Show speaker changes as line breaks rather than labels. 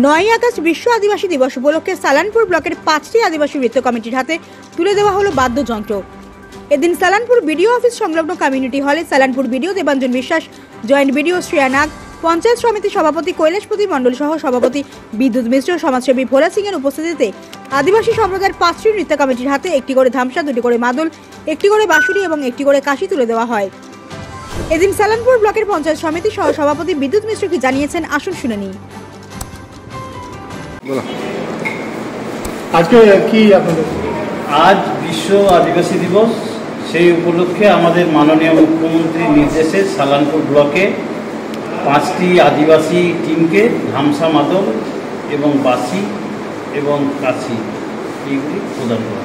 9 August বিশ্ব আদিবাসী দিবস উপলক্ষে সালানপুর ব্লকের 5টি আদিবাসী নৃত্য কমিটির হাতে তুলে দেওয়া হলো বাদ্যযন্ত্র। এদিন সালানপুর বিডিও অফিস সংলগ্ন কমিউনিটি হলে সালানপুর বিডিও দেবাঞ্জন বিশ্বাস, জয়েন্ট বিডিও শ্রেয়া নাগ, পঞ্চায়েত সমিতি সভাপতি কৈলাসপতি মণ্ডল সহ সভাপতি বিদ্যুৎ মিশ্র, সমাজসেবী ভোলা সিং এর উপস্থিতিতে আদিবাসী সম্প্রদায়ের 5টি নৃত্য কমিটির হাতে একটি করে ধামসা, 2টি করে মাদল, একটি করে বাঁশুরি এবং একটি করে কাশি তুলে দেওয়া হয়। এদিন সালানপুর ব্লকের পঞ্চায়েত সমিতি সহ সভাপতি বিদ্যুৎ মিশ্র কি জানিয়েছেন, আসুন শুনে নিন।
আজকে কি আপনাদের
আজ বিশ্ব আদিবাসী দিবস, সেই উপলক্ষে আমাদের মাননীয় মুখ্যমন্ত্রীর নির্দেশে সালানপুর ব্লকে 5টি আদিবাসী টিমকে ধামসা, মাদল এবং বাঁশি এবং কাশি এইগুলি প্রদান করা।